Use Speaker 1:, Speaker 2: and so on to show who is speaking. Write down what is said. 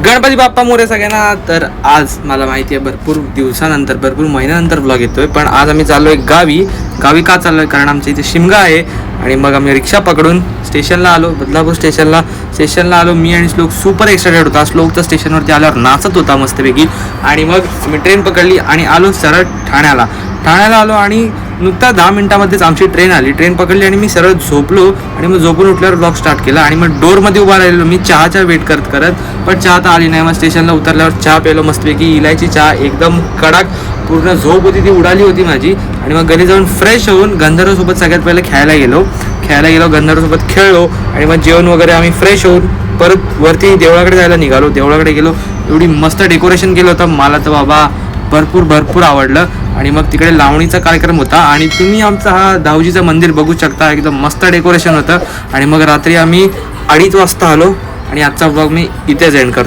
Speaker 1: गणपती बाप्पा मोरे सगळ्यांना. तर आज मला माहिती आहे भरपूर दिवसानंतर भरपूर महिन्यानंतर व्लॉग येतोय, पण आज आम्ही चाललोय गावी. गावी का चाललोय? कारण आमच्या इथे शिमगा आहे आणि मग आम्ही रिक्षा पकडून स्टेशनला आलो, बदलापूर स्टेशनला आलो. मी आणि श्लोक सुपर एक्सायटेड होता. श्लोक तर स्टेशनवरती आल्यावर नाचत होता मस्तपैकी. आणि मग आम्ही ट्रेन पकडली आणि आलो सरळ ठाण्याला आलो आणि नुकता 10 मिनिटामध्येच आमची ट्रेन आली. ट्रेन पकडली आणि मी सरळ झोपलो आणि मग झोपून उठल्यावर ब्लॉग स्टार्ट केला. आणि मग डोरमध्ये उभा राहिलो मी चहाच्या वेट करत, पण चहा तर आली नाही. मग स्टेशनला उतरल्यावर चहा प्यायलो मस्तपैकी, इलायची चहा एकदम कडक. पूर्ण झोप होती ती उडाली होती माझी. आणि मग घरी जाऊन फ्रेश होऊन गंधर्वसोबत सगळ्यात पहिले खेळायला गेलो गंधर्वसोबत खेळलो. आणि मग जेवण वगैरे आम्ही फ्रेश होऊन परत वरती देवळाकडे जायला निघालो. देवळाकडे गेलो, एवढी मस्त डेकोरेशन केलं होतं, मला तर बाबा भरपूर आवडलं. आणि मग तिकडे लावणीचा कार्यक्रम होता आणि तुम्ही आमचा हा दाऊजीचं मंदिर बघू शकता, एकदम मस्त डेकोरेशन होतं. आणि मग रात्री आम्ही 2:30 वाजता आलो आणि आजचा ब्लॉग मी इथेच एंड करतो.